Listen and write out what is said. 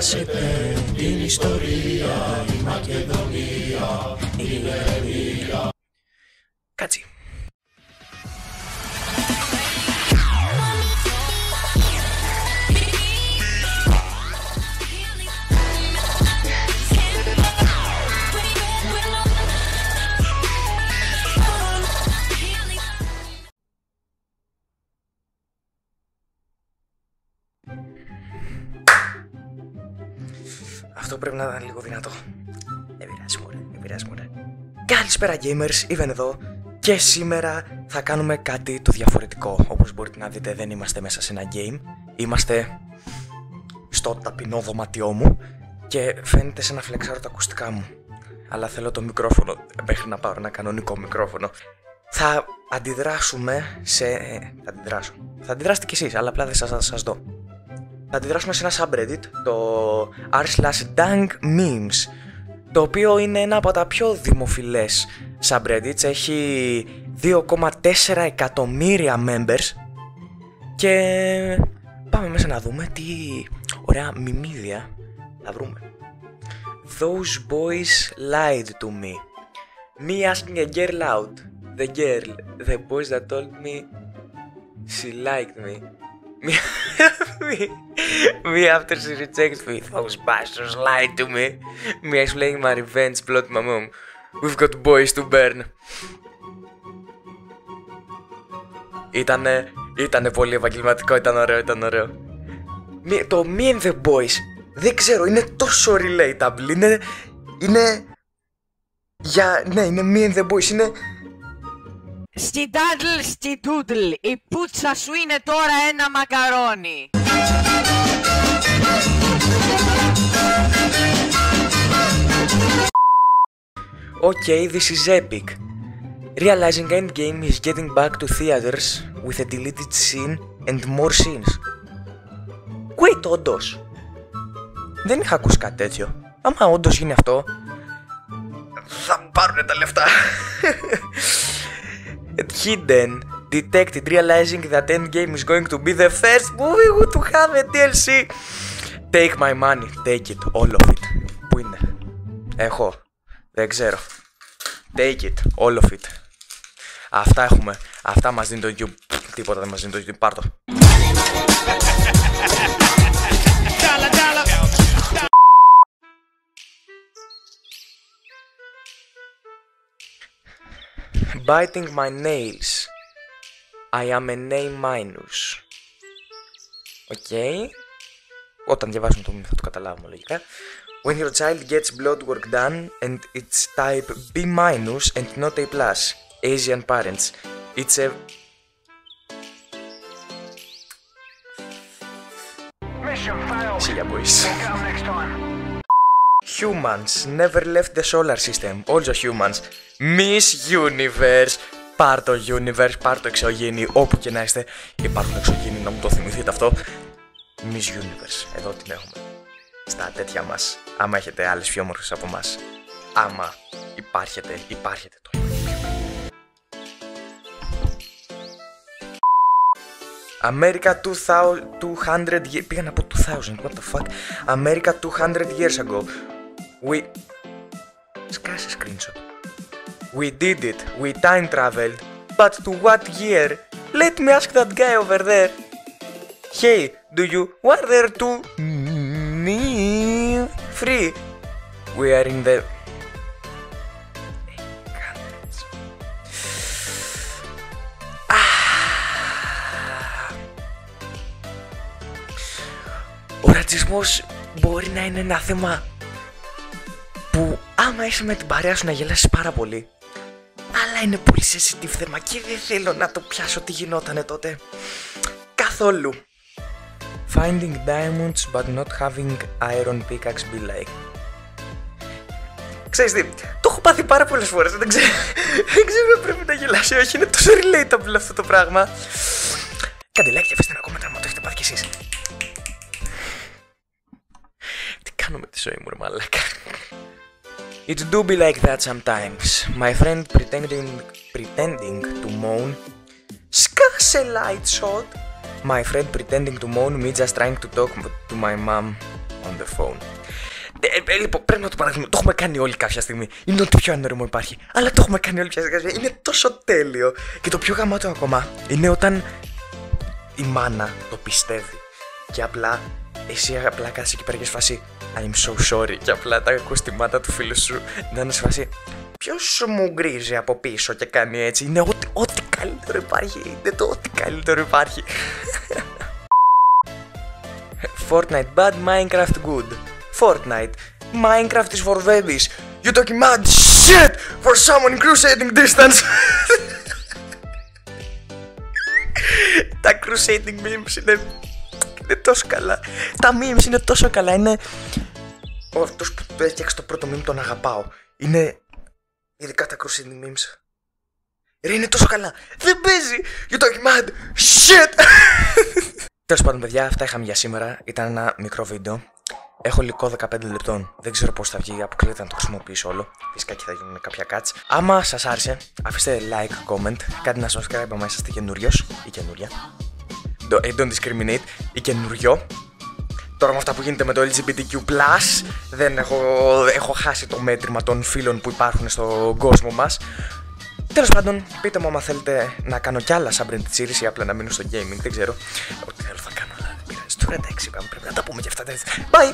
διαβάσετε την ιστορία. Η Μακεδονία είναι μία. Κάτσι. Αυτό πρέπει να ήταν λίγο δυνατό. Δεν πειράζει μωρέ. Καλησπέρα gamers, Even εδώ. Και σήμερα θα κάνουμε κάτι το διαφορετικό. Όπως μπορείτε να δείτε, δεν είμαστε μέσα σε ένα game. Είμαστε στο ταπεινό δωμάτιό μου. Και φαίνεται σαν να φλεξάρω τα ακουστικά μου. Αλλά θέλω το μικρόφωνο μέχρι να πάρω ένα κανονικό μικρόφωνο. Θα αντιδράσουμε σε... Θα αντιδράσετε κι εσείς, αλλά απλά δεν θα σας δω. Θα αντιδράσουμε σε ένα subreddit, το r/dankmemes, το οποίο είναι ένα από τα πιο δημοφιλές subreddits. Έχει 2,4 εκατομμύρια members. Και πάμε μέσα να δούμε τι ωραία μιμίδια θα βρούμε. Those boys lied to me. Me asking a girl out. The boys that told me she liked me. Me after she rejects me. Those bastards lied to me. Me explaining my revenge plot to my mom. We've got boys to burn. Ήτανε πολύ επαγγελματικό, ήταν ωραίο. Το me and the boys, δεν ξέρω, είναι τόσο relatable. Είναι me and the boys, είναι... Στη τούτλ, η πουτσα σου είναι τώρα ένα μακαρόνι. Okay, this is epic. Realizing Endgame is getting back to theaters with a deleted scene and more scenes. Wait, όντως. Δεν είχα ακούσει κάτι τέτοιο. Άμα όντως γίνει αυτό, θα μου πάρουνε τα λεφτά. Hidden detected realizing that Endgame is going to be the first movie to have a DLC. Take my money, take it, all of it. Πού είναι? Έχω, δεν ξέρω. Take it, all of it. Αυτά έχουμε, αυτά μας δίνει το YouTube. Τίποτα δεν μας δίνει το YouTube, πάρ' το. Biting my nails. I am a name minus. Okay. Όταν διαβάσουμε το μήνυμα θα το καταλάβουμε λογικά. When your child gets blood work done and it's type B minus and not A plus. Asian parents. It's a... See ya boys. Humans never left the solar system. Also humans. Miss Universe. Πάρ' το Universe, πάρ' το εξωγήινη. Όπου και να είστε υπάρχουν εξωγήινοι, να μου το θυμηθείτε αυτό. Miss Universe, εδώ την έχουμε. Στα τέτοια μας. Άμα έχετε άλλες πιο όμορφες από μας. Άμα υπάρχετε το. America 200 years... Πήγα να πω 2000, what the fuck. America 200 years ago. Σκάσε screenshot. We did it. We time traveled. But to what year? Let me ask that guy over there. Hey, do you want there to free? We are in the... Ο ρατσισμός μπορεί να είναι ένα θέμα που άμα είσαι με την παρέα σου να γελάσεις πάρα πολύ, αλλά είναι πολύ sensitive θέμα και δεν θέλω να το πιάσω τι γινότανε τότε καθόλου. Finding diamonds but not having iron pickaxe be like. Ξέρεις τι, το έχω πάθει πάρα πολλές φορές, δεν ξέρω αν πρέπει να γελάσει, όχι, είναι τόσο relatable αυτό το πράγμα. Κάντε like και αφήστε ένα κομμάτι να το έχετε πάθει κι εσείς. Τι κάνω με τη ζωή μου ρε μαλάκα. It do be like that sometimes. My friend pretending to moan. Σκάσε light shot. My friend pretending to moan me just trying to talk to my mom. on the phone. Λοιπόν, πρέπει να το παραδείγουμε. Το έχουμε κάνει όλοι κάποια στιγμή. Είναι ό,τι πιο ανώριμο υπάρχει. Αλλά το έχουμε κάνει όλοι κάποια στιγμή. Είναι τόσο τέλειο. Και το πιο γαμάτο ακόμα είναι όταν η μάνα το πιστεύει. Και απλά εσύ απλά κάθεσαι εκεί πέρα και φάση I'm so sorry. Και απλά τα ακούς τη μάνα του φίλου σου να είναι σε φάση ποιος μου γκρίζει από πίσω και κάνει έτσι. Είναι ό,τι καλύτερο υπάρχει. Είναι το ό,τι καλύτερο υπάρχει. Fortnite bad, Minecraft good. Fortnite. Minecraft is for babies. You talking mad shit for someone crusading distance. Τα crusading memes είναι τόσο καλά. Τα memes είναι τόσο καλά. Είναι αυτός που το έφτιαξε το πρώτο meme τον αγαπάω. Είναι ειδικά τα crusading memes. Ρε είναι τόσο καλά. Δεν παίζει. You talking mad shit. Τέλος πάντων παιδιά, αυτά είχαμε για σήμερα. Ήταν ένα μικρό βίντεο. Έχω υλικό 15 λεπτών. Δεν ξέρω πώς θα βγει. Αποκλείεται να το χρησιμοποιήσω όλο. Φυσικά και θα γίνουν κάποια cuts. Άμα σας άρεσε, αφήστε like, comment. Κάντε ένα subscribe άμα είσαστε καινούριος ή καινούρια. Don't discriminate ή καινούριο. Τώρα με αυτά που γίνεται με το LGBTQ+, δεν έχω χάσει το μέτρημα των φίλων που υπάρχουν στον κόσμο μας. Τέλος πάντων, πείτε μου άμα θέλετε να κάνω κι άλλα σαν brand series ή απλά να μείνω στο gaming. Δεν ξέρω. Ό,τι θέλω θα κάνω, αλλά δεν πειράζει. Τώρα εντάξει, πρέπει να τα πούμε κι αυτά. Bye!